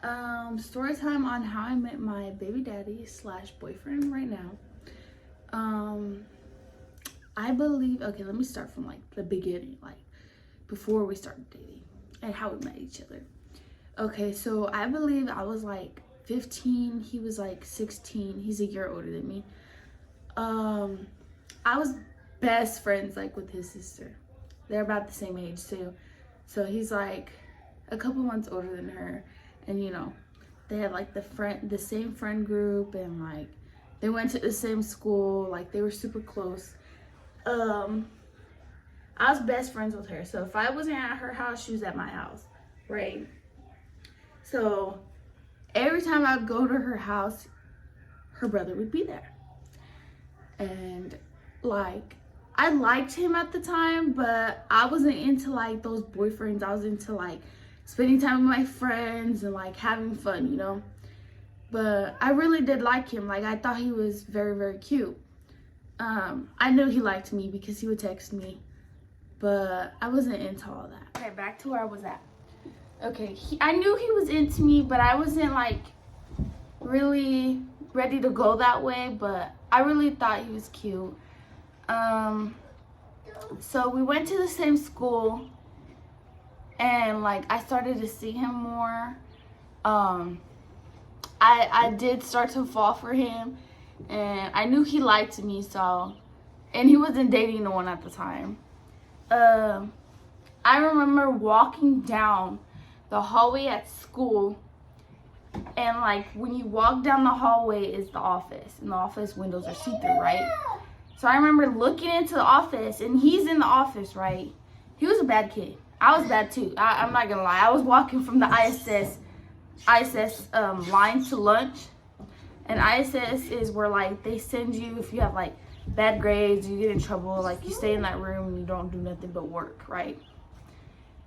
Story time on how I met my baby daddy slash boyfriend right now. I believe, okay, let me start from like the beginning, like before we started dating and how we met each other. Okay, so I believe I was like 15, he was like 16, he's a year older than me. I was best friends like with his sister. They're about the same age too. So he's like a couple months older than her, and you know, they had like the same friend group, and like they went to the same school, like they were super close. I was best friends with her. So if I wasn't at her house, she was at my house, right? So every time I'd go to her house, her brother would be there. And like, I liked him at the time, but I wasn't into like those boyfriends. I was into like spending time with my friends and like having fun, you know? But I really did like him. Like, I thought he was very, very cute. I knew he liked me because he would text me, but I wasn't into all that. Okay, back to where I was at. Okay, I knew he was into me, but I wasn't like really ready to go that way, but I really thought he was cute. So we went to the same school, and like I started to see him more. I did start to fall for him, and I knew he liked me, so, and he wasn't dating no one at the time. I remember walking down the hallway at school, and like when you walk down the hallway is the office, and the office windows are see-through, right? So I remember looking into the office, and he's in the office, right? He was a bad kid. I was bad too. I'm not gonna lie. I was walking from the ISS line to lunch, and ISS is where like they send you if you have like bad grades, you get in trouble, like you stay in that room and you don't do nothing but work, right?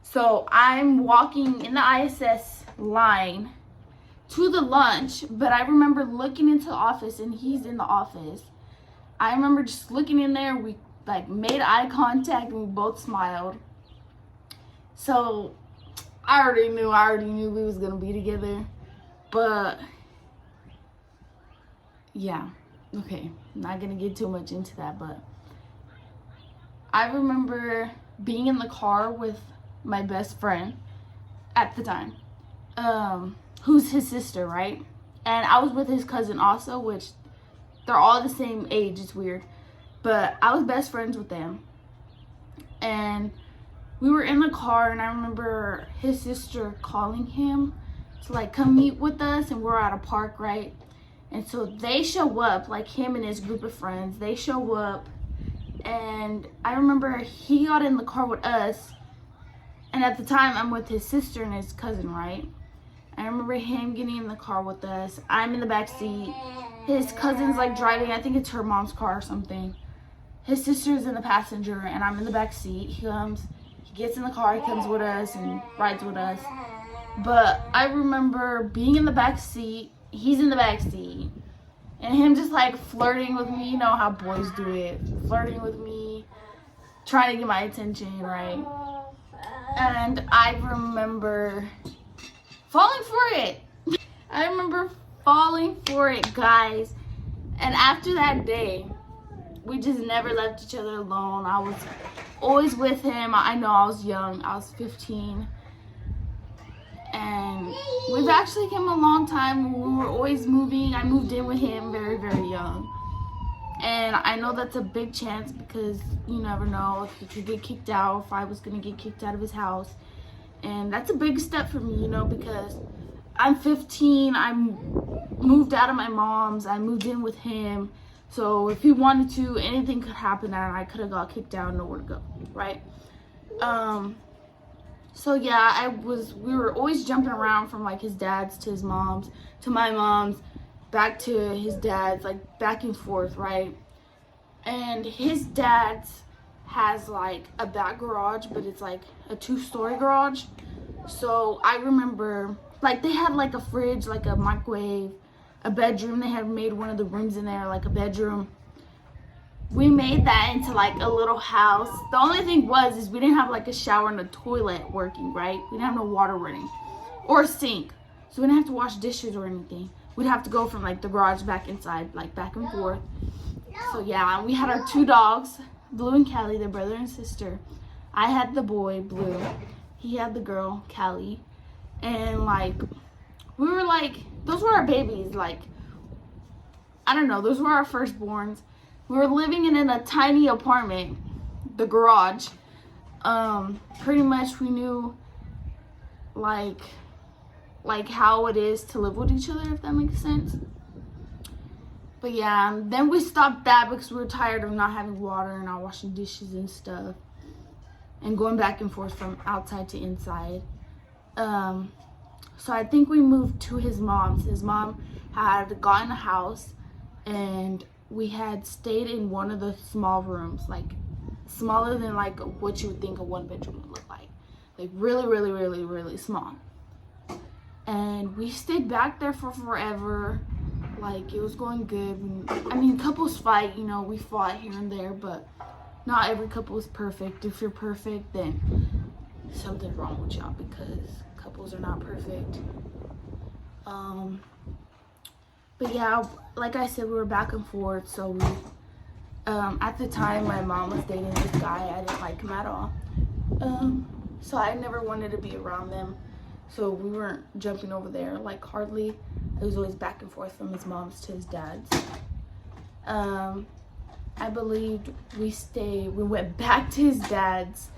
So I'm walking in the ISS line to the lunch, but I remember looking into the office, and he's in the office. I remember just looking in there, we like made eye contact, and we both smiled. So I already knew we was gonna be together. But yeah, okay, not gonna get too much into that, but I remember being in the car with my best friend at the time, who's his sister, right? And I was with his cousin also, which they're all the same age, it's weird, but I was best friends with them. And we were in the car, and I remember his sister calling him to like come meet with us, and we're at a park, right? And so they show up, like him and his group of friends, they show up, and I remember he got in the car with us, and at the time I'm with his sister and his cousin, right? I remember him getting in the car with us. I'm in the back seat. His cousin's like driving, I think it's her mom's car or something. His sister's in the passenger, and I'm in the back seat. He gets in the car, he comes with us and rides with us. But I remember being in the back seat, he's in the back seat, and him just like flirting with me. You know how boys do it, flirting with me, trying to get my attention, right? And I remember falling for it. I remember falling for it, guys. And after that day, we just never left each other alone. I was always with him. I know I was young. I was 15. And we've actually come a long time. We were always moving. I moved in with him very, very young. And I know that's a big chance, because you never know if he could get kicked out, if I was going to get kicked out of his house. And that's a big step for me, you know, because I'm 15. I moved out of my mom's. I moved in with him. So if he wanted to, anything could happen, and I could have got kicked out and nowhere to go, right? So yeah, we were always jumping around from like his dad's to his mom's to my mom's, back to his dad's, like back and forth, right? And his dad's has like a back garage, but it's like a 2-story garage. So I remember like they had like a fridge, like a microwave, a bedroom. They had made one of the rooms in there like a bedroom. We made that into like a little house. The only thing is we didn't have like a shower and a toilet working, right? We didn't have no water running or a sink. so we didn't have to wash dishes or anything. We'd have to go from like the garage back inside, like back and forth. So yeah, we had our 2 dogs, Blue and Callie, their brother and sister. I had the boy, Blue. He had the girl, Callie. And like, we were like, those were our babies. Like, I don't know, those were our firstborns. We were living in a tiny apartment, the garage. Pretty much we knew like how it is to live with each other, if that makes sense. But yeah, then we stopped that because we were tired of not having water and not washing dishes and stuff, and going back and forth from outside to inside. So I think we moved to his mom's. His mom had gotten a house, and we had stayed in one of the small rooms, like smaller than like what you would think a 1-bedroom would look like really, really, really, really small. And we stayed back there for forever. Like, it was going good. I mean, couples fight, you know, we fought here and there, but not every couple is perfect. If you're perfect, then something's wrong with y'all, because couples are not perfect. But yeah, like I said, we were back and forth. So we, at the time, my mom was dating this guy. I didn't like him at all. So I never wanted to be around them. So we weren't jumping over there, like, hardly. It was always back and forth from his mom's to his dad's. I believed we went back to his dad's,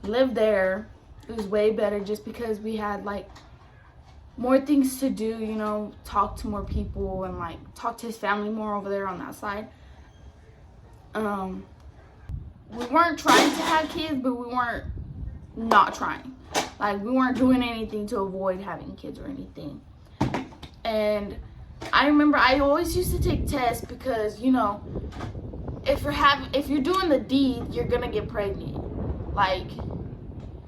lived there. It was way better just because we had like more things to do, you know, talk to more people and like talk to his family more over there on that side. We weren't trying to have kids, but we weren't not trying. Like, we weren't doing anything to avoid having kids or anything. And I remember I always used to take tests because, you know, if you're doing the deed, you're gonna get pregnant. Like,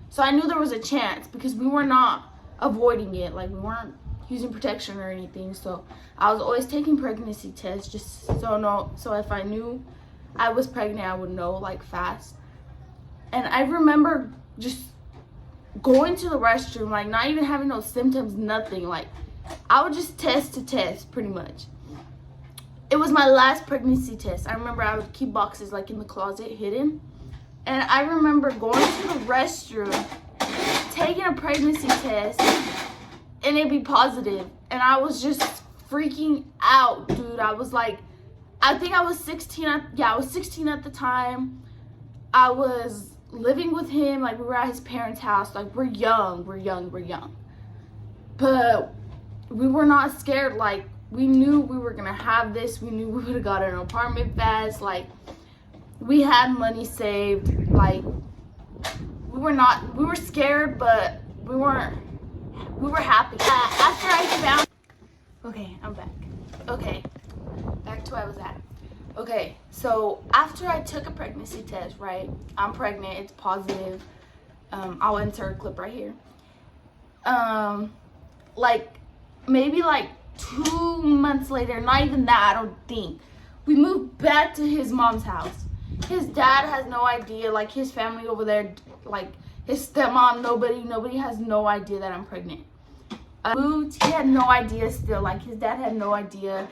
so I knew there was a chance because we were not avoiding it. Like, we weren't using protection or anything. So I was always taking pregnancy tests just so if I knew I was pregnant, I would know like fast. And I remember just going to the restroom, like not even having no symptoms, nothing. Like, I would just test to test, pretty much. It was my last pregnancy test. I remember I would keep boxes like in the closet hidden. And I remember going to the restroom, taking a pregnancy test, and it'd be positive. And I was just freaking out, dude. I was like, I think I was 16. I was 16 at the time. I was living with him. Like, we were at his parents' house. Like, we're young. But we were not scared. Like, we knew we were gonna have this. We knew we would have got an apartment fast. Like, we had money saved. Like, we were scared, but we were happy. After I found, okay, I'm back. Okay, back to where I was at. Okay, so after I took a pregnancy test, right? I'm pregnant, it's positive. I'll insert a clip right here. Like, maybe like 2 months later, not even that, I don't think, we moved back to his mom's house. His dad has no idea, like his family over there, like his stepmom, nobody has no idea that I'm pregnant. I moved, he had no idea still, like his dad had no idea,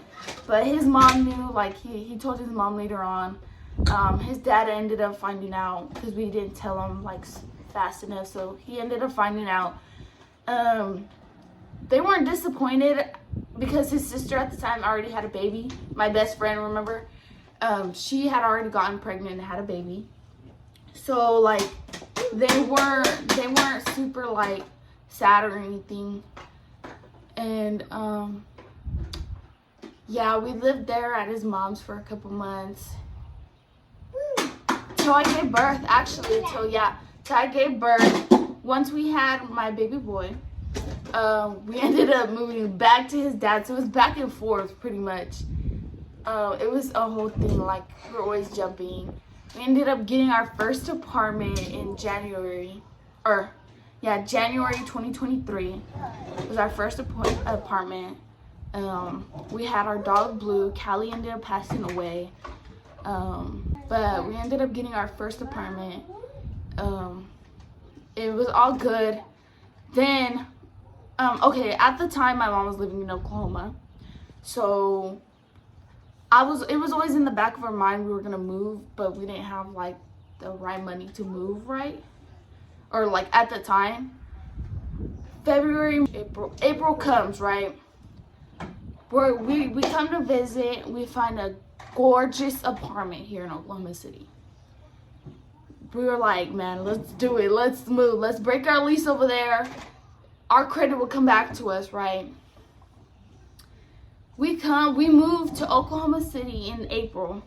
but his mom knew. Like, he told his mom later on. His dad ended up finding out because we didn't tell him like fast enough, so he ended up finding out. They weren't disappointed because his sister at the time already had a baby. My best friend, remember? She had already gotten pregnant and had a baby. So like, they weren't super like sad or anything. And yeah, we lived there at his mom's for a couple months till I gave birth. Actually, till I gave birth. Once we had my baby boy, we ended up moving back to his dad. So it was back and forth pretty much. It was a whole thing. Like, we were always jumping. We ended up getting our first apartment in January 2023 was our first apartment. We had our dog Blue. Callie ended up passing away. But we ended up getting our first apartment. It was all good. Then Okay, at the time my mom was living in Oklahoma, so it was always in the back of our mind we were gonna move, but we didn't have like the right money to move, right? Or like at the time. February, April comes, right? We come to visit, we find a gorgeous apartment here in Oklahoma City. We were like, man, let's do it, let's move, let's break our lease over there. Our credit will come back to us, right? We moved to Oklahoma City in April,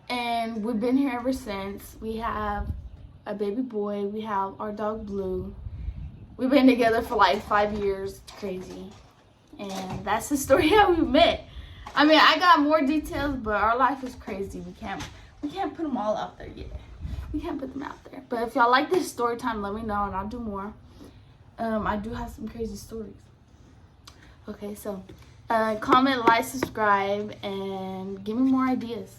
and we've been here ever since. We have a baby boy, we have our dog Blue. We've been together for like 5 years. It's crazy. And that's the story how we met. I mean, I got more details, but our life is crazy. We can't put them all out there yet. We can't put them out there. But if y'all like this story time, let me know and I'll do more. I do have some crazy stories. Okay, so comment, like, subscribe, and give me more ideas.